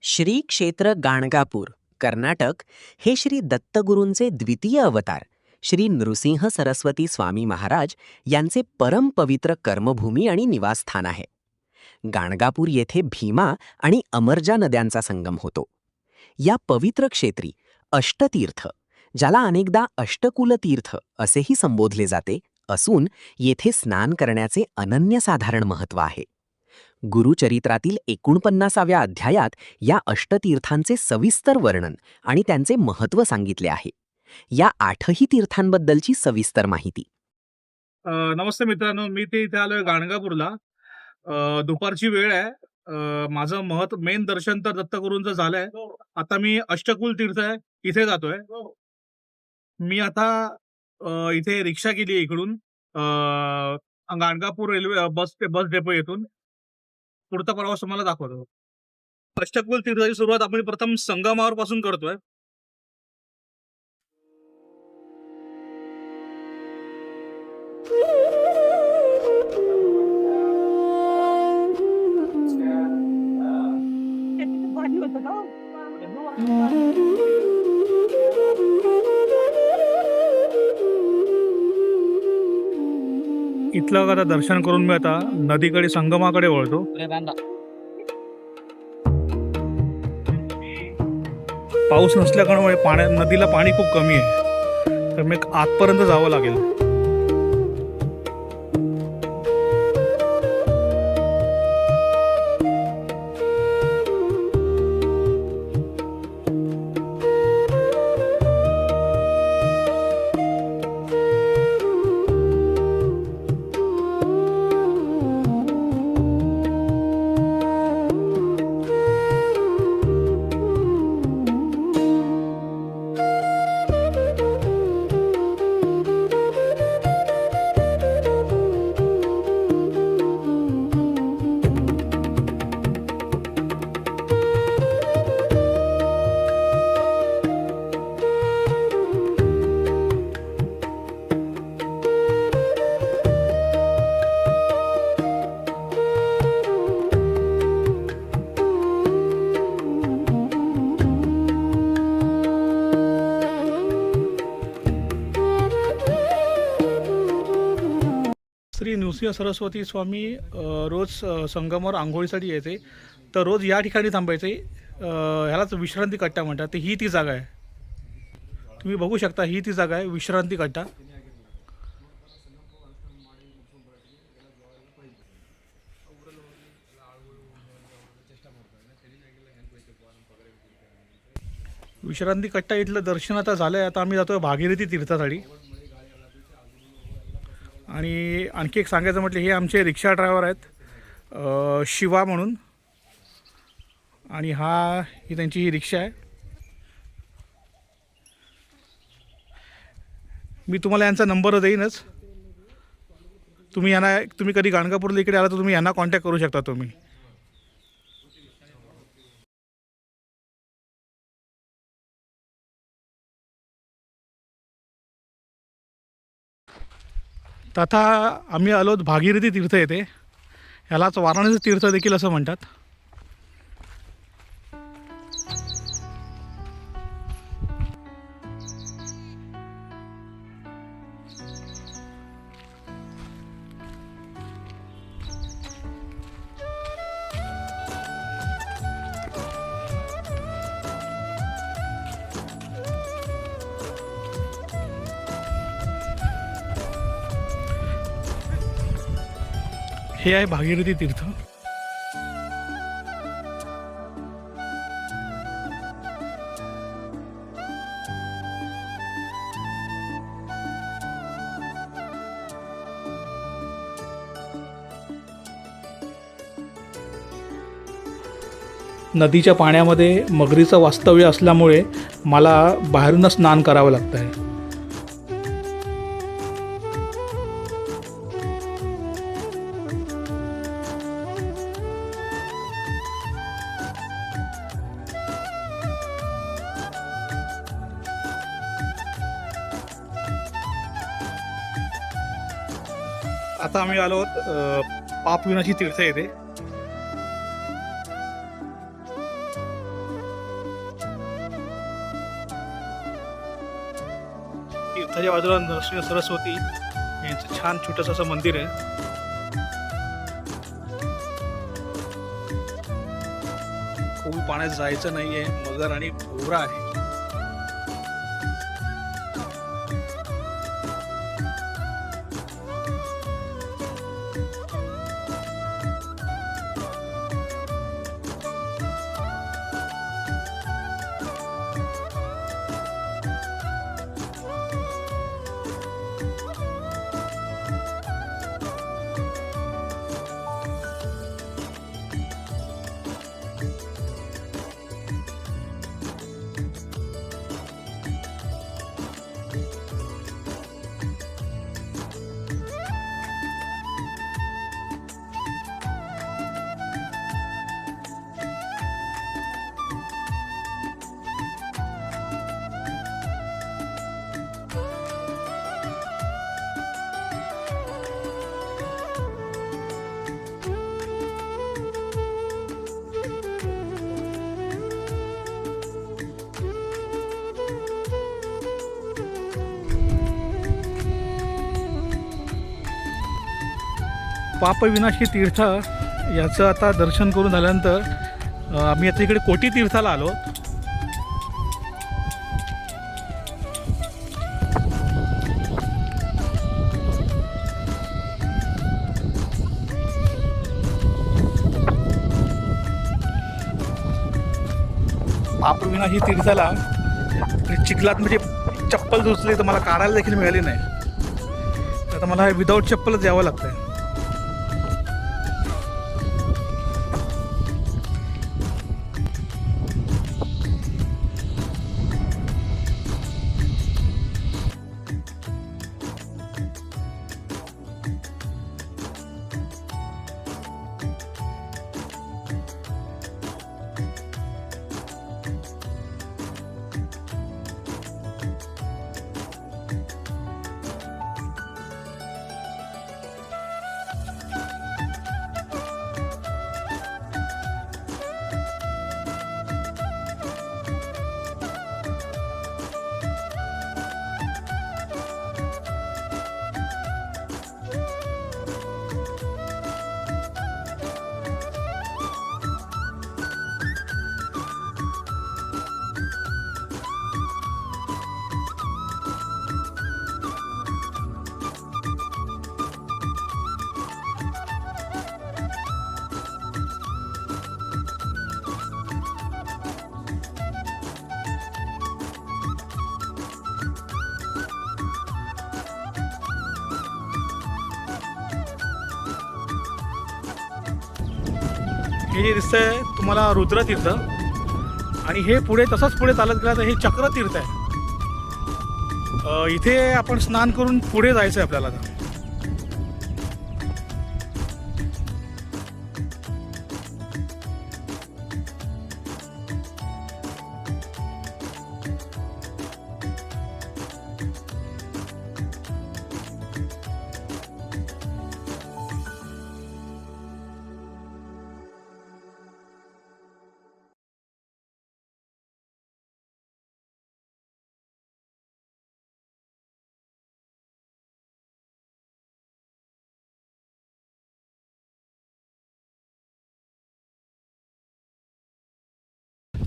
श्री क्षेत्र गाणगापूर, कर्नाटक हे श्री दत्तगुरूंचे द्वितीय अवतार श्री नृसिंह सरस्वती स्वामी महाराज यांचे परमपवित्र कर्मभूमी आणि निवासस्थान आहे. गाणगापूर येथे भीमा आणि अमरजा नद्यांचा संगम होतो. या पवित्र क्षेत्री अष्टतीर्थ, ज्याला अनेकदा अष्टकुलतीर्थ असेही संबोधले जाते, असून येथे स्नान करण्याचे अनन्यसाधारण महत्त्व आहे. गुरुचरित्रातील 49व्या अध्यायात या अष्टतीर्थांचे सविस्तर वर्णन आणि त्यांचे महत्त्व सांगितले आहे. या 8ही तीर्थांबद्दलची सविस्तर माहिती. नमस्ते मित्रांनो, मी इथे आलोय गाणगापूरला. दुपारची वेळ आहे. माझं मेन दर्शन तर दत्तगुरूंचं झालंय. आता मी अष्टकुल तीर्थ आहे इथे जातोय. मी आता इथे रिक्षा केली इकडून गाणगापूर रेल्वे बस डेपो येथून. पुढचा प्रवास तुम्हाला दाखवतो. अष्टकुल तीर्थाची सुरुवात आपण प्रथम संगमावर पासून करतोय. इथलं आता दर्शन करून मी आता नदीकडे संगमाकडे वळतो. पाऊस नसल्यामुळे नदीला पाणी खूप कमी आहे, तर मी आतपर्यंत जावं लागेल. श्री नृसिंह सरस्वती स्वामी रोज संगमावर आंघोळीसाठी यायचे, तर रोज या ठिकाणी थांबायचे. ह्यालाच विश्रांती कट्टा म्हणतात. ही ती जागा आहे, तुम्ही बघू शकता. ही ती जागा आहे, विश्रांती कट्टा. विश्रांती कट्टा इथलं दर्शन आता झालं आहे. आता आम्ही जातो भागीरथी तीर्थासाठी. आणि आणखी एक सांगायचं म्हटलं, हे आमचे रिक्षा ड्रायव्हर आहेत, शिवा म्हणून. आणि ही त्यांची ही रिक्षा आहे. मी तुम्हाला यांचा नंबर देईनच. तुम्ही कधी गाणगापूरला इकडे आला तर तुम्ही यांना कॉन्टॅक्ट करू शकता तुम्ही. तथा आम्ही आलो भागीरथी तीर्थ येथे. ह्यालाच वाराणसी तीर्थ देखील असं म्हणतात. हे आहे भागीरथी तीर्थ. नदीच्या पाण्यामध्ये मगरीचं वास्तव्य असल्यामुळे मला बाहेरूनच स्नान करावं लागतं आहे. आता आम्ही आलो आहोत पाप विनाशी तीर्थ येथे. तीर्थाच्या बाजूला नरसिंह सरस्वती यांचं छान छोटंसं असं मंदिर आहे. खोल पाण्यात जायचं नाहीये, मगर आणि भोवरा आहे. पापविनाशी तीर्थ याचं आता दर्शन करून झाल्यानंतर आम्ही आता इकडे कोटी तीर्थाला आलो. पापविनाशी तीर्थाला चिखलात म्हणजे चप्पल धुसली तर मला काढायला देखील मिळाली नाही. आता मला विदाऊट चप्पलच यावं लागतंय. हे जे दिसतंय तुम्हाला रुद्रतीर्थ आणि हे पुढे तसंच पुढे चालत गेला तर हे चक्रतीर्थ आहे. इथे आपण स्नान करून पुढे जायचं आहे आपल्याला.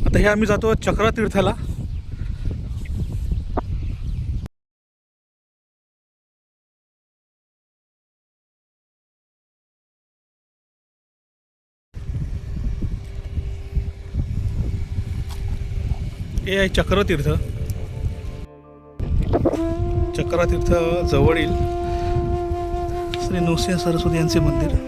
आता हे आम्ही जातो चक्रतीर्थाला. हे आहे चक्रतीर्थ. चक्रतीर्थ जवळील श्री नृसिंह सरस्वती यांचे मंदिर.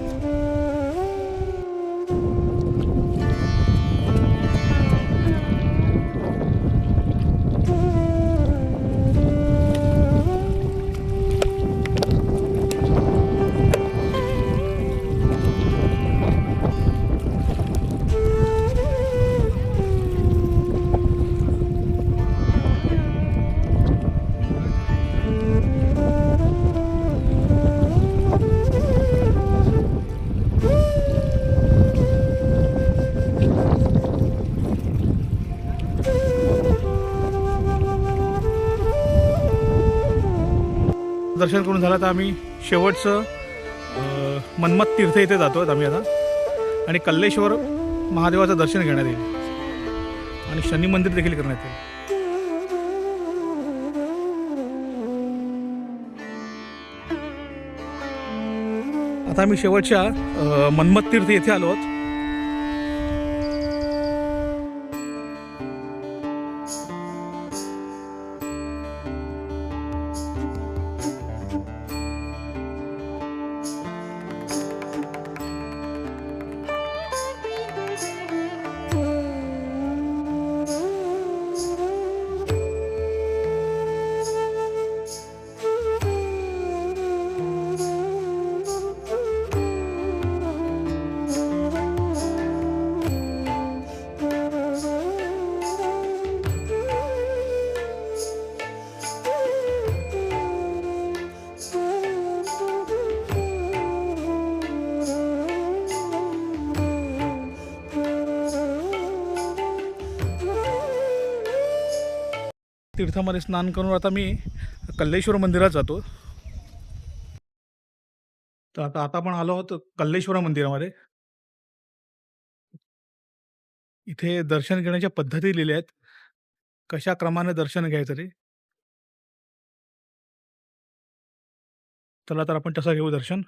दर्शन करून झालं तर आम्ही शेवटचं मन्मथ तीर्थ इथे जातो आम्ही आता, आणि कल्लेश्वर महादेवाचं दर्शन घेण्यात येईल आणि शनी मंदिर देखील करण्यात येईल. आता आम्ही शेवटच्या मन्मथ तीर्थ येथे आलो आहोत. तीर्थामध्ये स्नान करून आता मी कल्लेश्वर मंदिरात जातो. तर आता आता आपण आलो आहोत कल्लेश्वर मंदिरामध्ये. इथे दर्शन घेण्याच्या पद्धती लिहिल्या आहेत. कशा क्रमाने दर्शन घ्यायचं ते. चला तर आपण तसं घेऊ दर्शन.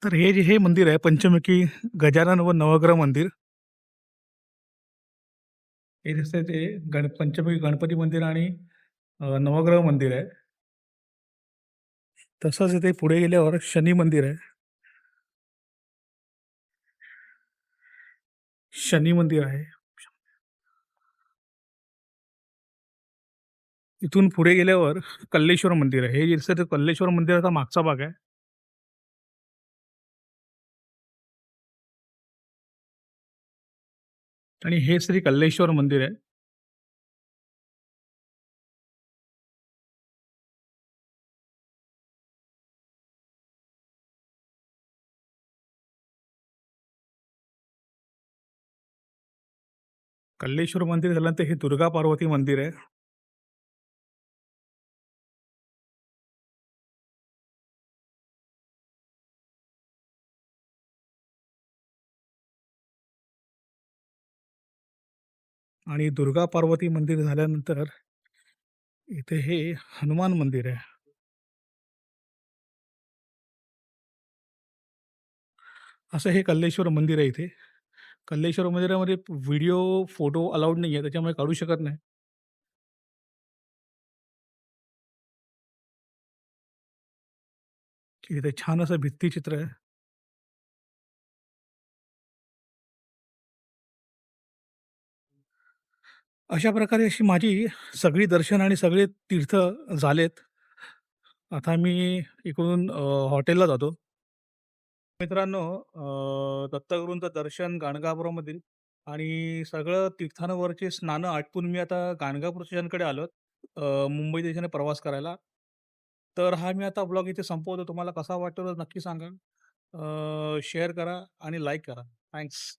तर हे मंदिर आहे पंचमुखी गजानन व नवग्रह मंदिर. हे दिसतंय ते पंचमुखी गणपती मंदिर आणि नवग्रह मंदिर आहे. तसंच इथे पुढे गेल्यावर शनी मंदिर आहे. शनी मंदिर आहे. इथून पुढे गेल्यावर कल्लेश्वर मंदिर आहे. हे जे दिसतंय ते कल्लेश्वर मंदिराचा मागचा भाग आहे. आणि हे श्री कल्लेश्वर मंदिर आहे. कल्लेश्वर मंदिर झाल्यानंतर हे दुर्गा पार्वती मंदिर आहे. आणि दुर्गा पार्वती मंदिर झाल्यानंतर इथे हे हनुमान मंदिर आहे. असं हे कल्लेश्वर मंदिर आहे इथे. कल्लेश्वर मंदिरामध्ये व्हिडिओ, फोटो अलाउड नाही आहे, त्याच्यामुळे काढू शकत नाही. इथे छान असं भित्तिचित्र आहे. अशा प्रकारे अशी माझी सगळी दर्शन आणि सगळे तीर्थ झालेत. आता मी इकडून हॉटेलला जातो. मित्रांनो, दत्तगुरूंचं दर्शन गाणगापूरमधील आणि सगळं तीर्थांवरची स्नानं आटपून मी आता गाणगापूर स्टेशनकडे आलो. मुंबई दिशेने प्रवास करायला. तर हा मी आता ब्लॉग इथे संपवतो. तुम्हाला कसा वाटतो तर नक्की सांगा. शेअर करा आणि लाईक करा. थँक्स.